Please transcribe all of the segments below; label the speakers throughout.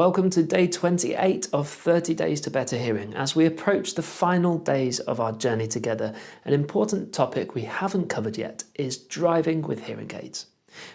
Speaker 1: Welcome to day 28 of 30 Days to Better Hearing. As we approach the final days of our journey together, an important topic we haven't covered yet is driving with hearing aids.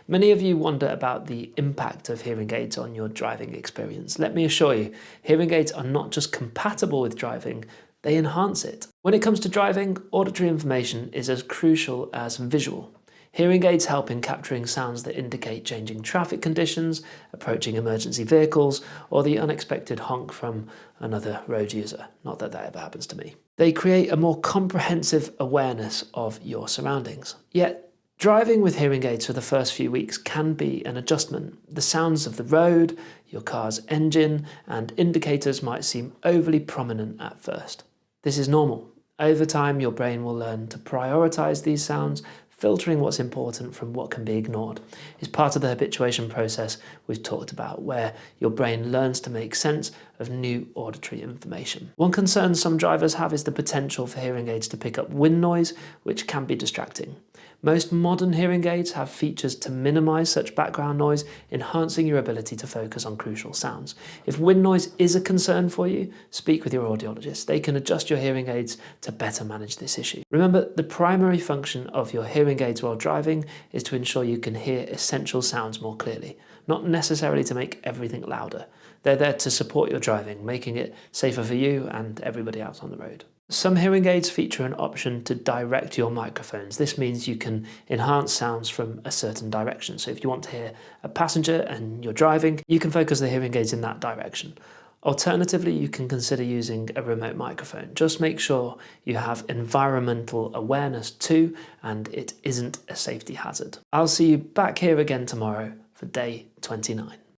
Speaker 1: Many of you wonder about the impact of hearing aids on your driving experience. Let me assure you, hearing aids are not just compatible with driving, they enhance it. When it comes to driving, auditory information is as crucial as visual. Hearing aids help in capturing sounds that indicate changing traffic conditions, approaching emergency vehicles, or the unexpected honk from another road user. Not that that ever happens to me. They create a more comprehensive awareness of your surroundings. Yet, driving with hearing aids for the first few weeks can be an adjustment. The sounds of the road, your car's engine, and indicators might seem overly prominent at first. This is normal. Over time, your brain will learn to prioritize these sounds, filtering what's important from what can be ignored. It's part of the habituation process we've talked about, where your brain learns to make sense of new auditory information. One concern some drivers have is the potential for hearing aids to pick up wind noise, which can be distracting. Most modern hearing aids have features to minimize such background noise, enhancing your ability to focus on crucial sounds. If wind noise is a concern for you, speak with your audiologist. They can adjust your hearing aids to better manage this issue. Remember, the primary function of your hearing aids while driving is to ensure you can hear essential sounds more clearly, not necessarily to make everything louder. They're there to support your driving, making it safer for you and everybody else on the road. Some hearing aids feature an option to direct your microphones. This means you can enhance sounds from a certain direction. So if you want to hear a passenger and you're driving, you can focus the hearing aids in that direction. Alternatively, you can consider using a remote microphone. Just make sure you have environmental awareness too, and it isn't a safety hazard. I'll see you back here again tomorrow for day 29.